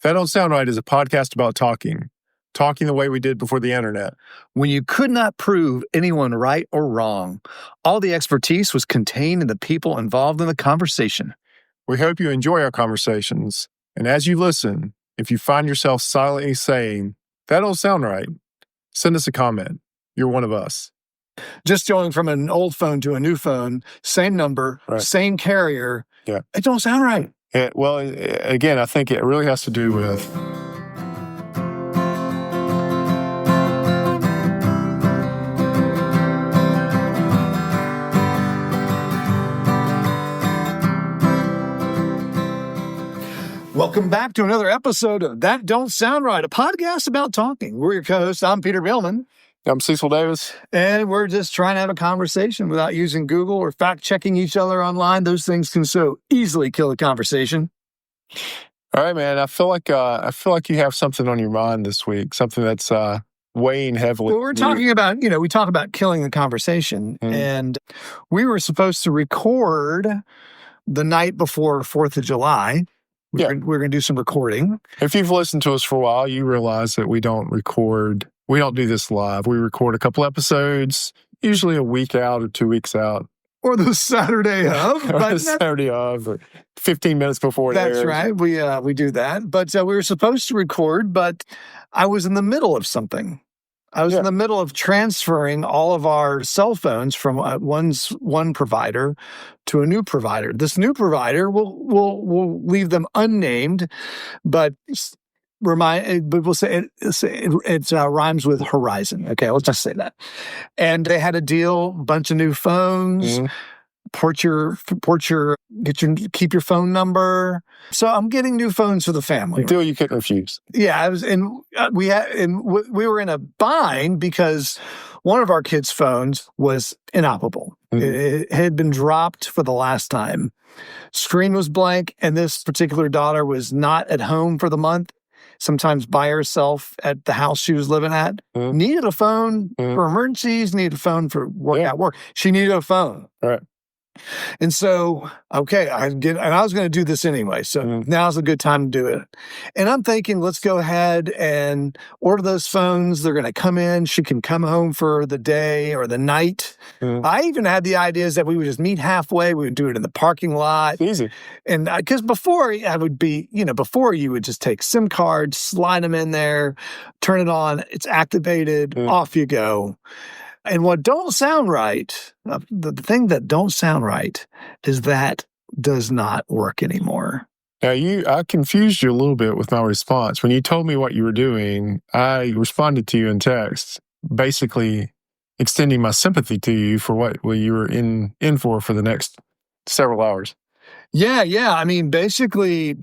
That Don't Sound Right is a podcast about talking the way we did before the internet. When you could not prove anyone right or wrong, all the expertise was contained in the people involved in the conversation. We hope you enjoy our conversations, and as you listen, if you find yourself silently saying, "That don't sound right," send us a comment. You're one of us. Just going from an old phone to a new phone, same number, same carrier. Yeah. It don't sound right. Well, again, I think it really has to do with Welcome back to another episode of That Don't Sound Right, a podcast about talking. We're your co-hosts. I'm Peter Billman. I'm Cecil Davis. And we're just trying to have a conversation without using Google or fact-checking each other online. Those things can so easily kill a conversation. All right, man. I feel like you have something on your mind this week, something that's weighing heavily. Well, we're talking about, we talk about killing the conversation. Mm-hmm. And we were supposed to record the night before 4th of July. We're going to do some recording. If you've listened to us for a while, you realize that we don't do this live. We record a couple episodes, usually a week out or 2 weeks out. Or the Saturday of. Or the Saturday of, or 15 minutes before it airs. That's right. We do that. But we were supposed to record, but I was in the middle of something. I was in the middle of transferring all of our cell phones from one provider to a new provider. This new provider, we'll leave them unnamed, but we'll say it rhymes with horizon. Okay, let's just say that. And they had a deal, bunch of new phones. Mm-hmm. Keep your phone number. So I'm getting new phones for the family. Until you couldn't refuse. Yeah, we were in a bind because one of our kids' phones was inoperable. Mm-hmm. It had been dropped for the last time. Screen was blank, and this particular daughter was not at home for the month. Sometimes by herself at the house she was living at. Mm-hmm. Needed a phone for emergencies. Needed a phone for work. She needed a phone. All right. And so, I was going to do this anyway. So now's a good time to do it. And I'm thinking, let's go ahead and order those phones. They're going to come in. She can come home for the day or the night. I even had the ideas that we would just meet halfway. We would do it in the parking lot. Easy. And because before you would just take SIM cards, slide them in there, turn it on. It's activated. Off you go. And what don't sound right, the thing that don't sound right is that does not work anymore. Now, I confused you a little bit with my response. When you told me what you were doing, I responded to you in text, basically extending my sympathy to you for what you were in for the next several hours. Yeah. I mean, basically,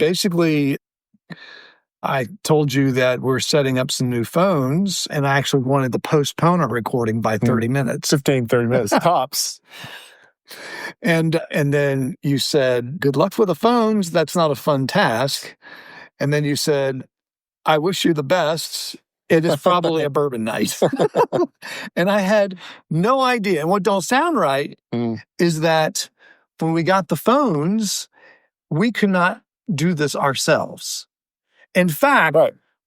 I told you that we're setting up some new phones, and I actually wanted to postpone our recording by 30 minutes. 30 minutes, tops. And then you said, good luck with the phones. That's not a fun task. And then you said, I wish you the best. It is probably a bourbon night. And I had no idea. And what don't sound right is that when we got the phones, we could not do this ourselves. In fact,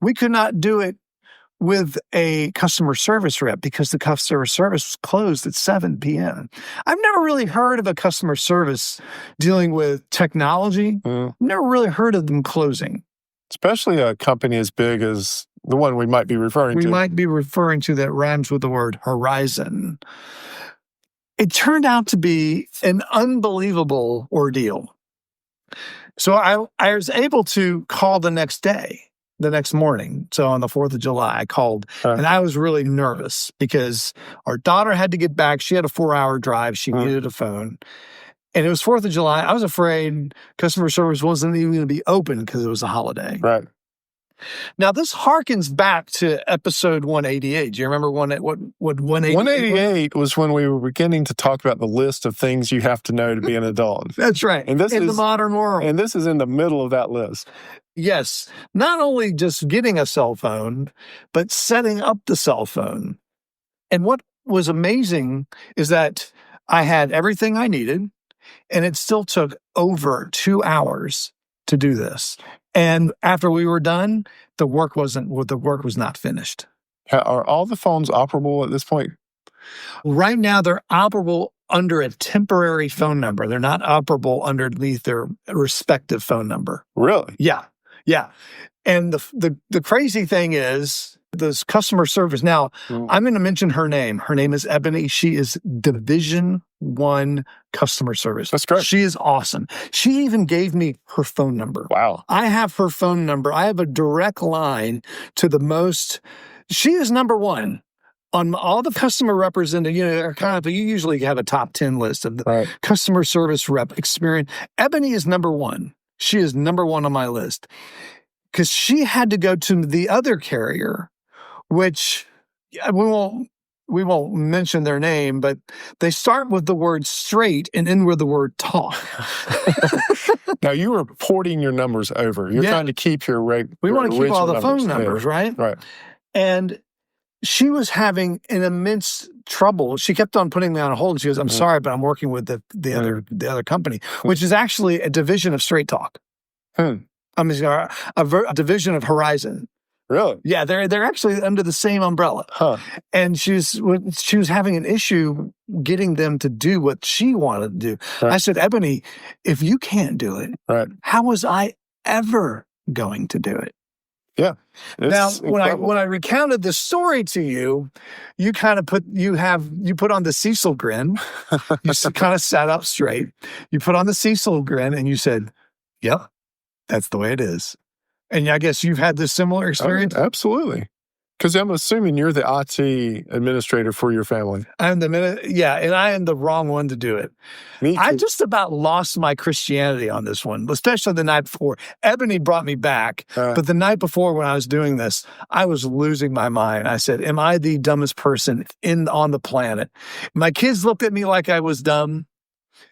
we could not do it with a customer service rep because the customer service was closed at 7 p.m. I've never really heard of a customer service dealing with technology. Never really heard of them closing. Especially a company as big as the one we might be referring to. We might be referring to that rhymes with the word horizon. It turned out to be an unbelievable ordeal. So I was able to call the next morning. So on the 4th of July, I called, and I was really nervous because our daughter had to get back. She had a 4-hour drive. She needed a phone. And it was 4th of July. I was afraid customer service wasn't even going to be open because it was a holiday. Right. Now, this harkens back to episode 188. Do you remember what 188 188 was when we were beginning to talk about the list of things you have to know to be an adult. That's right. And this in the modern world. And this is in the middle of that list. Yes. Not only just getting a cell phone, but setting up the cell phone. And what was amazing is that I had everything I needed, and it still took over 2 hours to do this. And after we were done, the work was not finished. Are all the phones operable at this point? Right now, they're operable under a temporary phone number. They're not operable underneath their respective phone number. Really? Yeah. Yeah. And the crazy thing is this customer service. Now, I'm going to mention her name. Her name is Ebony. She is Division 1 customer service. That's great. She is awesome. She even gave me her phone number. Wow. I have her phone number. I have a direct line to the most. She is number one. On all the customer representatives, you usually have a top 10 list of the customer service rep experience. Ebony is number one. She is number one on my list because she had to go to the other carrier, which we won't mention their name, but they start with the word straight and end with the word talk. Now, you were porting your numbers over. You're trying to keep your We want to keep all the phone numbers, right? Right. And she was having an immense trouble. She kept on putting me on hold. And she goes, "I'm sorry, but I'm working with the other company," which is actually a division of Straight Talk. I mean, a division of Horizon. Really? Yeah, they're actually under the same umbrella. Huh. And she was having an issue getting them to do what she wanted to do. Right. I said, "Ebony, if you can't do it, how was I ever going to do it?" Yeah. Now, when I recounted the story to you, you kind of put on the Cecil grin. You kind of sat up straight. You put on the Cecil grin and you said, "Yep, that's the way it is." And I guess you've had this similar experience? Oh, absolutely. Because I'm assuming you're the IT administrator for your family. And I am the wrong one to do it. Me too. I just about lost my Christianity on this one, especially the night before. Ebony brought me back, but the night before when I was doing this, I was losing my mind. I said, "Am I the dumbest person on the planet?" My kids looked at me like I was dumb.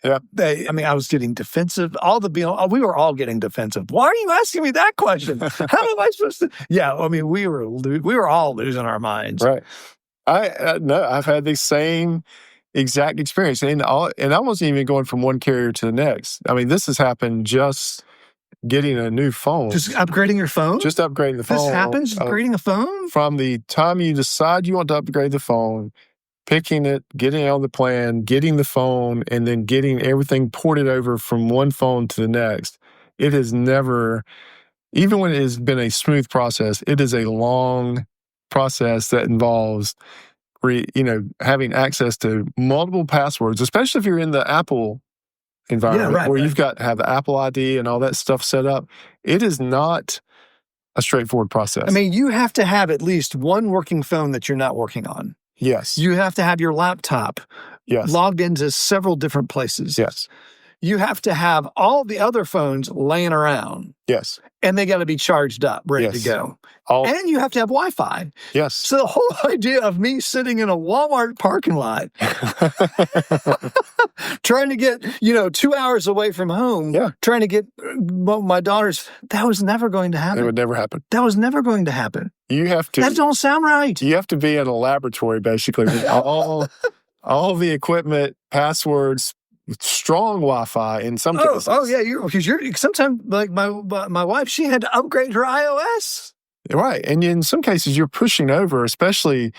Yeah. I was getting defensive. We were all getting defensive. Why are you asking me that question? How am I supposed to? Yeah, I mean, we were all losing our minds. Right. I've had the same exact experience, and I wasn't even going from one carrier to the next. I mean, this has happened just getting a new phone. Just upgrading your phone? Just upgrading the phone. This happens? Upgrading a phone? From the time you decide you want to upgrade the phone, picking it, getting it on the plan, getting the phone, and then getting everything ported over from one phone to the next. It has never, even when it has been a smooth process, it is a long process that involves, having access to multiple passwords, especially if you're in the Apple environment where you've got to have the Apple ID and all that stuff set up. It is not a straightforward process. I mean, you have to have at least one working phone that you're not working on. Yes. You have to have your laptop logged into several different places. Yes. You have to have all the other phones laying around. Yes. And they got to be charged up, ready to go. And you have to have Wi-Fi. Yes. So the whole idea of me sitting in a Walmart parking lot, trying to get, 2 hours away from home, trying to get my daughters, that was never going to happen. It would never happen. That was never going to happen. You have to. That don't sound right. You have to be in a laboratory, basically, with all the equipment, passwords, strong Wi-Fi in some cases. Oh yeah, because you're sometimes like my wife, she had to upgrade her iOS. Right, and in some cases you're pushing over, especially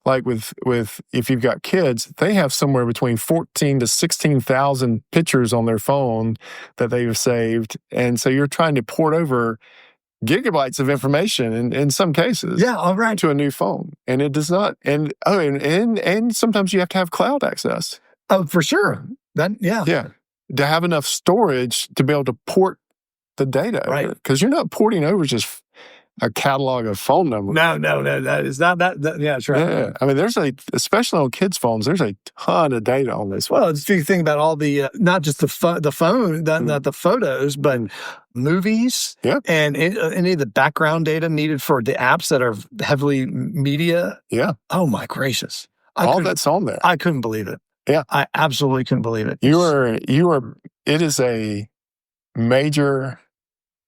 like with if you've got kids, they have somewhere between 14 to 16,000 pictures on their phone that they've saved, and so you're trying to port over gigabytes of information in some cases. Yeah, all right. To a new phone, and it does not. And sometimes you have to have cloud access. Oh, for sure. Yeah. To have enough storage to be able to port the data. Right. Because you're not porting over just a catalog of phone numbers. No. That is not that. Yeah, that's right. Yeah. I mean, especially on kids' phones, there's a ton of data on this. Well, if you think about all the, not just the phone, not the photos, but movies and any of the background data needed for the apps that are heavily media. Yeah. Oh, my gracious. All that's on there. I couldn't believe it. Yeah. I absolutely couldn't believe it. It is a major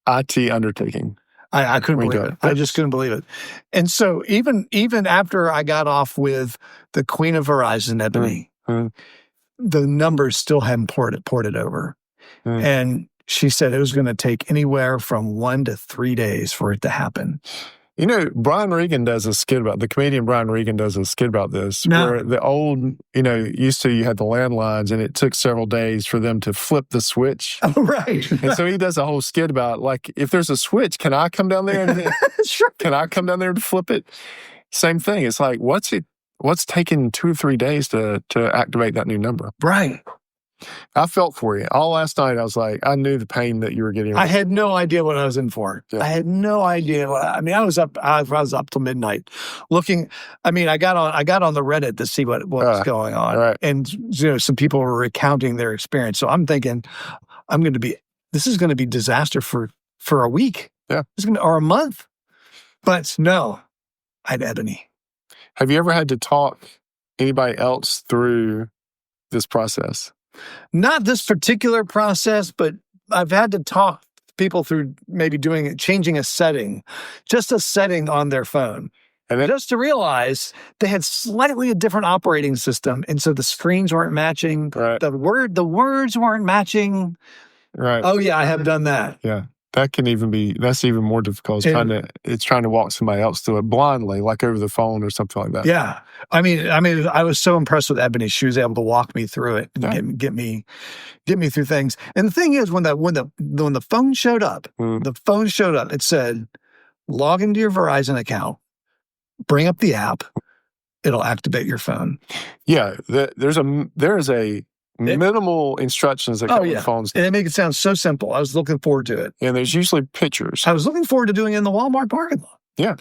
IT undertaking. I couldn't believe it. I just couldn't believe it. And so even after I got off with the Queen of Verizon, Ebony, the numbers still hadn't ported over. And She said it was going to take anywhere from 1 to 3 days for it to happen. You know, Brian Regan does a skit about, the comedian Brian Regan does a skit about this, where the old, used to, you had the landlines and it took several days for them to flip the switch. Oh, right. And so he does a whole skit about, like, if there's a switch, can I come down there and Sure. can I come down there to flip it? Same thing. It's like, what's taking 2 or 3 days to activate that new number? Right. I felt for you. All last night, I was like, I knew the pain that you were getting. I had no idea what I was in for. Yeah. I had no idea. I was up till midnight looking. I got on the Reddit to see what was going on. Right. And, some people were recounting their experience. So I'm thinking, this is going to be disaster for a week. Yeah. Or a month. But no, I had Ebony. Have you ever had to talk anybody else through this process? Not this particular process, but I've had to talk people through maybe changing a setting, just a setting on their phone. And then just to realize they had slightly a different operating system. And so the screens weren't matching. Right. The words weren't matching. Right. Oh yeah, I have done that. Yeah. That's even more difficult. It's trying to walk somebody else through it blindly, like over the phone or something like that. Yeah. I was so impressed with Ebony. She was able to walk me through it and get me through things. And the thing is, when the phone showed up, it said, log into your Verizon account, bring up the app, it'll activate your phone. Yeah. There is a minimal instructions that come with phones. And they make it sound so simple. I was looking forward to it. And there's usually pictures. I was looking forward to doing it in the Walmart parking lot. Yeah.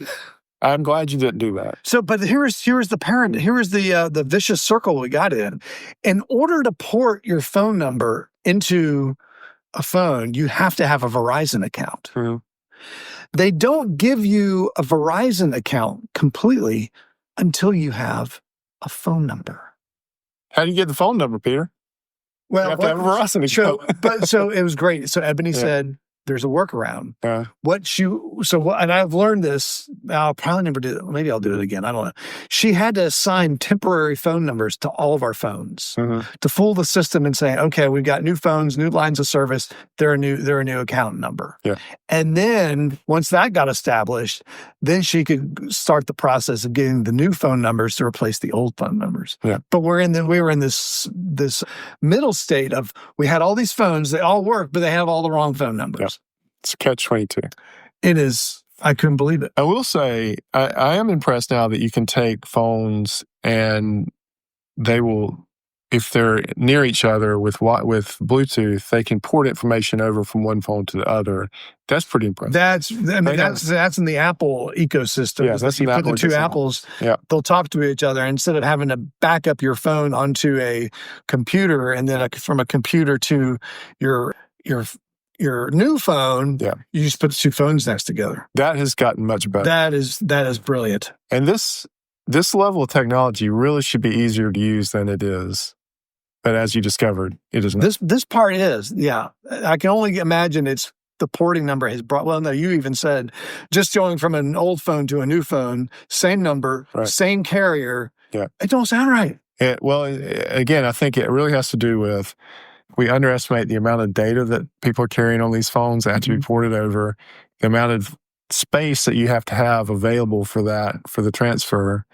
I'm glad you didn't do that. So, but here's the vicious circle we got in. In order to port your phone number into a phone, you have to have a Verizon account. Mm-hmm. They don't give you a Verizon account completely until you have a phone number. How do you get the phone number, Peter? Well, you have to have a Verizon account. So it was great. So Ebony said, there's a workaround. And I've learned this. I'll probably never do it. Maybe I'll do it again. I don't know. She had to assign temporary phone numbers to all of our phones to fool the system and say, okay, we've got new phones, new lines of service. They're a new account number. Yeah. And then once that got established, then she could start the process of getting the new phone numbers to replace the old phone numbers. Yeah. But we were in this middle state of, we had all these phones, they all work, but they have all the wrong phone numbers. Yeah. It's a catch-22. It is. I couldn't believe it. I will say, I am impressed now that you can take phones and they will, if they're near each other with Bluetooth, they can port information over from one phone to the other. That's pretty impressive. That's in the Apple ecosystem. Yeah, that's you put the two Apples, they'll talk to each other instead of having to back up your phone onto a computer and then from a computer to your new phone, you just put the two phones next together. That has gotten much better. That is brilliant. And this level of technology really should be easier to use than it is. But as you discovered, it is not. This part is, yeah. I can only imagine it's the porting number has brought, well, no, you even said just going from an old phone to a new phone, same number, same carrier. Yeah. It don't sound right. Again, I think it really has to do with, we underestimate the amount of data that people are carrying on these phones that have to be ported over, the amount of space that you have to have available for the transfer,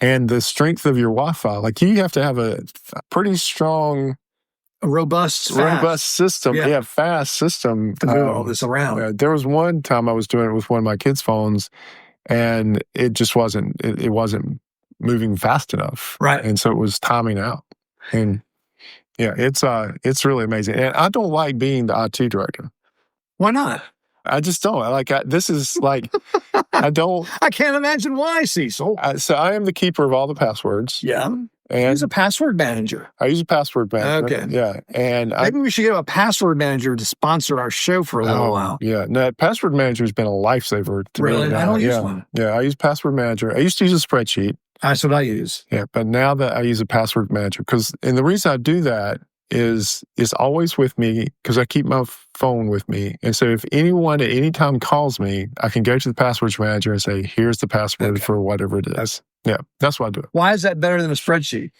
and the strength of your Wi-Fi. Like, you have to have a pretty strong, robust system. Yeah, fast system to move all this around. There was one time I was doing it with one of my kids' phones, and it just wasn't. It wasn't moving fast enough, right? And so it was timing out. And yeah, it's really amazing. And I don't like being the IT director. Why not? I just don't. This is like, I don't. I can't imagine why, Cecil. So I am the keeper of all the passwords. Yeah. And use a password manager. I use a password manager. Okay. Yeah. And maybe we should get a password manager to sponsor our show for a little while. Yeah. No, password manager has been a lifesaver to me. Really? I don't use one. Yeah. I use password manager. I used to use a spreadsheet. That's what I use. Yeah. But now that I use a password manager, and the reason I do that is always with me because I keep my phone with me. And so if anyone at any time calls me, I can go to the passwords manager and say, here's the password for whatever it is. Yeah, that's why I do it. Why is that better than a spreadsheet?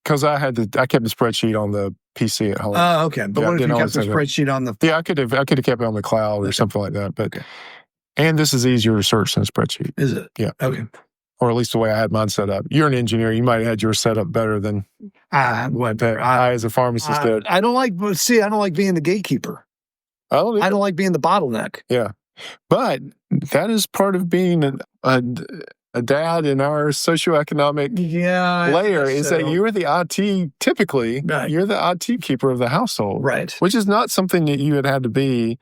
Because I kept the spreadsheet on the PC at home. Oh, okay. But what if you kept the spreadsheet on the... Yeah, I could have kept it on the cloud or something like that. But and this is easier to search than a spreadsheet. Is it? Yeah. Okay. Or at least the way I had mine set up. You're an engineer. You might have had yours set up better than I as a pharmacist did. I don't like being the gatekeeper. I don't like being the bottleneck. Yeah. But that is part of being a dad in our socioeconomic layer is that you're the IT, typically, you're the IT keeper of the household. Right. Which is not something that you had to be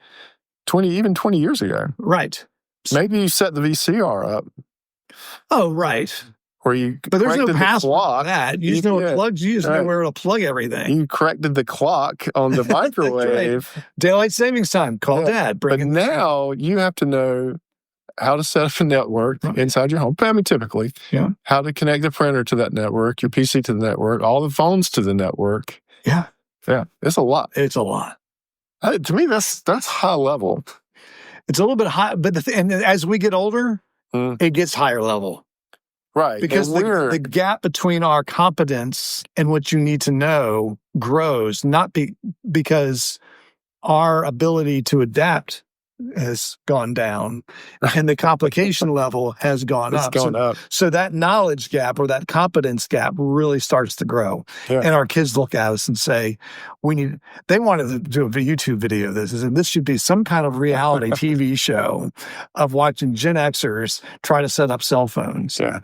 20 years ago. Right. Maybe you set the VCR up. Oh, right. Or you but there's no the clock. That. You just know what plugs. You just know where to plug everything. You corrected the clock on the microwave. Right. Daylight savings time. Call Dad. But now you have to know how to set up a network inside your home. I mean, typically, how to connect the printer to that network, your PC to the network, all the phones to the network. Yeah. It's a lot. It's a lot. To me, that's high level. It's a little bit high, but and as we get older, it gets higher level. Right. Because the gap between our competence and what you need to know grows, not because our ability to adapt has gone down and the complication level has gone up. It's gone up. So that knowledge gap or that competence gap really starts to grow. Yeah. And our kids look at us and say, they wanted to do a YouTube video of this. And this should be some kind of reality TV show of watching Gen Xers try to set up cell phones. Yeah.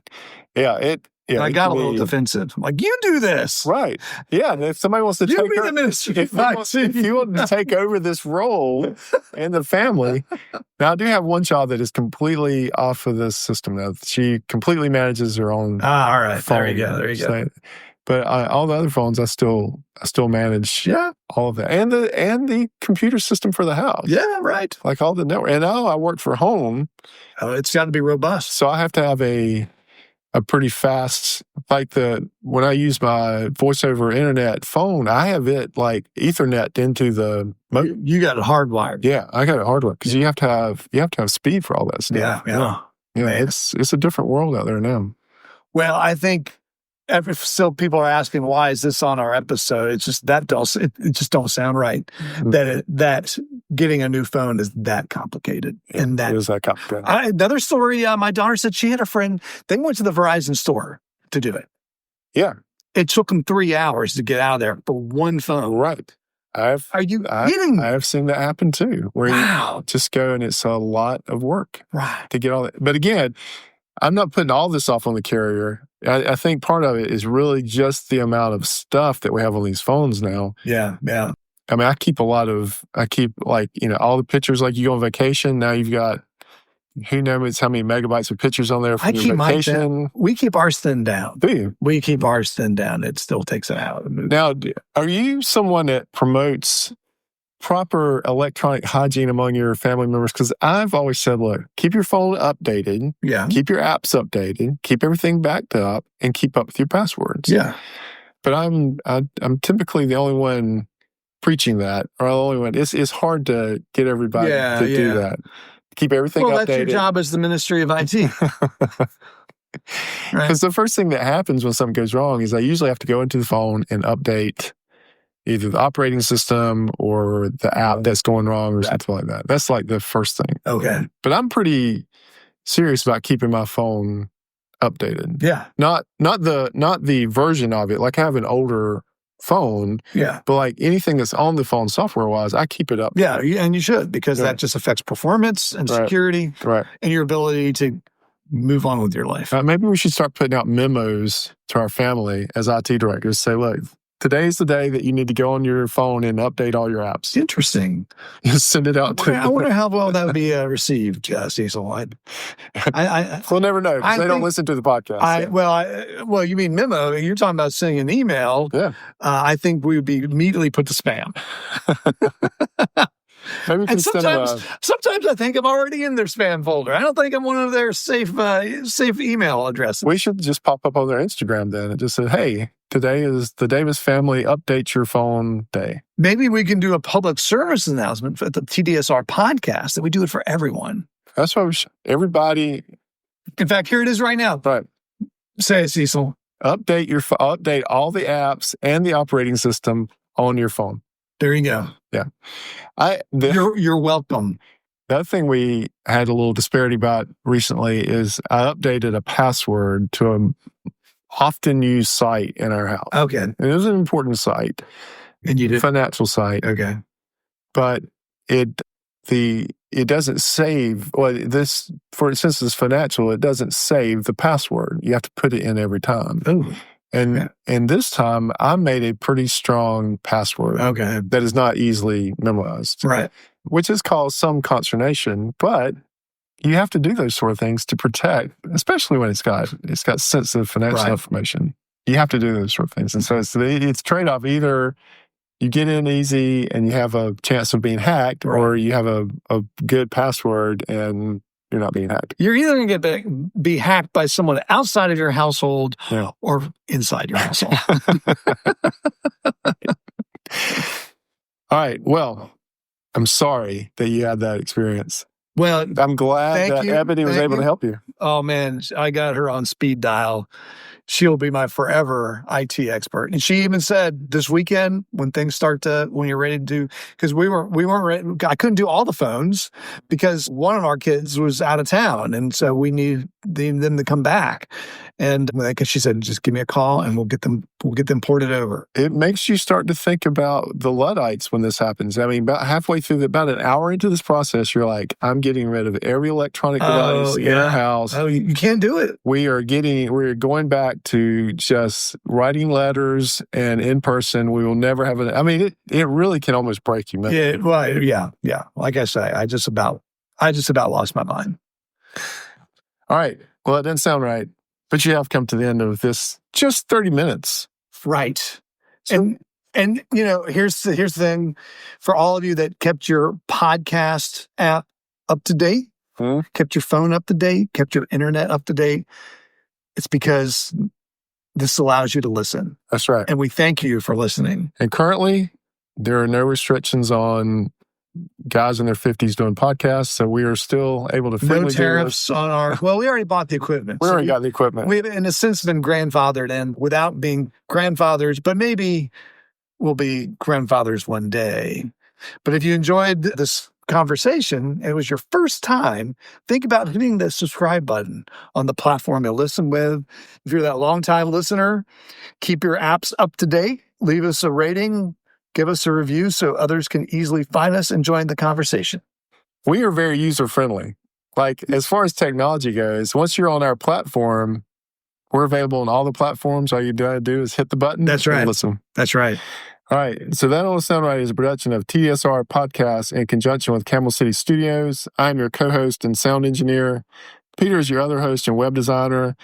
Yeah. I got a little defensive. I'm like, you do this. Right. Yeah. And if somebody wants to take the ministry, if you want to take over this role in the family. Now, I do have one child that is completely off of this system now. She completely manages her own all right. phone. There you go. But all the other phones, I still manage all of that. And the computer system for the house. Yeah, right. Like all the network. And now I work for home. Oh, it's got to be robust. So I have to have a pretty fast, when I use my voice over internet phone, I have it like Ethernet into the. You got it hardwired. Yeah, I got it hardwired because you have to have speed for all that stuff. Yeah. It's a different world out there now. Well, I think still people are asking why is this on our episode? It's just it just don't sound right. That getting a new phone is that complicated. And that is that complicated. Another story, my daughter said she had a friend, they went to the Verizon store to do it. Yeah. It took them 3 hours to get out of there for one phone. Right. Are you kidding? I have seen that happen too, where you just go and it's a lot of work to get all that. But again, I'm not putting all this off on the carrier. I think part of it is really just the amount of stuff that we have on these phones now. Yeah. I mean, I keep all the pictures, like you go on vacation. Now you've got who knows how many megabytes of pictures on there from your vacation. We keep ours thinned down. Do you? We keep ours thinned down. It still takes it out. Now, are you someone that promotes proper electronic hygiene among your family members? Because I've always said, look, keep your phone updated. Yeah. Keep your apps updated. Keep everything backed up and keep up with your passwords. Yeah. But I'm typically the only one preaching that, or the only one. It's hard to get everybody to do that. Keep everything updated. Well, that's your job as the Ministry of IT. Because the first thing that happens when something goes wrong is I usually have to go into the phone and update either the operating system or the app that's going wrong or something like that. That's like the first thing. Okay. But I'm pretty serious about keeping my phone updated. Yeah. Not the version of it. Like I have an older phone. Yeah. But like anything that's on the phone software-wise, I keep it up. Yeah, and you should, because that just affects performance and security and your ability to move on with your life. Maybe we should start putting out memos to our family as IT directors. Say, look, today's the day that you need to go on your phone and update all your apps. Interesting. Just send it out. I wonder how well that would be received, Cecil. We'll never know because they don't listen to the podcast. Well, you mean memo? You're talking about sending an email. Yeah. I think we would be immediately put to spam. Maybe we can sometimes I think I'm already in their spam folder. I don't think I'm one of their safe email addresses. We should just pop up on their Instagram then and just say, hey, today is the Davis Family Update Your Phone Day. Maybe we can do a public service announcement for the TDSR podcast that we do it for everyone. That's why everybody. In fact, here it is right now. Right. Say it, Cecil. update all the apps and the operating system on your phone. There you go. Yeah. You're welcome. The other thing we had a little disparity about recently is I updated a password to an often used site in our house. Okay. And it was an important site. And you did? Financial site. Okay. But it doesn't save, since it's financial, it doesn't save the password. You have to put it in every time. Oh. And this time I made a pretty strong password. Okay. That is not easily memorized. Right. Which has caused some consternation, but you have to do those sort of things to protect, especially when it's got sensitive financial information. You have to do those sort of things. And so it's trade-off. Either you get in easy and you have a chance of being hacked, or you have a good password and you're not being hacked. You're either going to be hacked by someone outside of your household or inside your household. All right. Well, I'm sorry that you had that experience. Well, I'm glad that Ebony was able to help you. Oh, man. I got her on speed dial. She'll be my forever IT expert. And she even said this weekend, when you're ready to do, because we weren't ready. I couldn't do all the phones because one of our kids was out of town. And so we need them to come back. And because she said, just give me a call and we'll get them ported over. It makes you start to think about the Luddites when this happens. I mean, about halfway through about an hour into this process, you're like, I'm getting rid of every electronic device in our house. Oh, you can't do it. We're going back to just writing letters and in person. We will never have it really can almost break you. Yeah. Well, yeah. Like I say, I just about lost my mind. All right. Well, that didn't sound right. But you have come to the end of this just 30 minutes. Right. So, and here's the thing for all of you that kept your podcast app up to date, kept your phone up to date, kept your internet up to date. It's because this allows you to listen. That's right. And we thank you for listening. And currently, there are no restrictions on guys in their 50s doing podcasts, so we are still able to freely no tariffs on our. Well, we already bought the equipment. We already got the equipment. We've, in a sense, been grandfathered in without being grandfathers, but maybe we'll be grandfathers one day. But if you enjoyed this conversation, and it was your first time, think about hitting the subscribe button on the platform you listen with. If you're that long-time listener, keep your apps up to date. Leave us a rating. Give us a review so others can easily find us and join the conversation. We are very user-friendly. Like, as far as technology goes, once you're on our platform, we're available on all the platforms. All you gotta do is hit the button. That's right. And listen. That's right. All right. So That Don't Sound Right is a production of TSR Podcast in conjunction with Camel City Studios. I'm your co-host and sound engineer. Peter is your other host and web designer.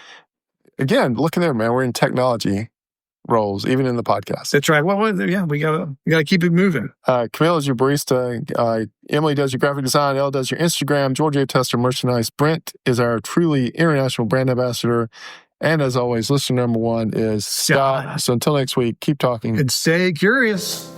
Again, look at there, man. We're in technology roles, even in the podcast. That's right. Well, we gotta keep it moving. Camille is your barista. Emily does your graphic design. Elle does your Instagram. Giorgio tests our merchandise. Brent is our truly international brand ambassador. And as always, listener number one is Scott. So until next week, keep talking. And stay curious.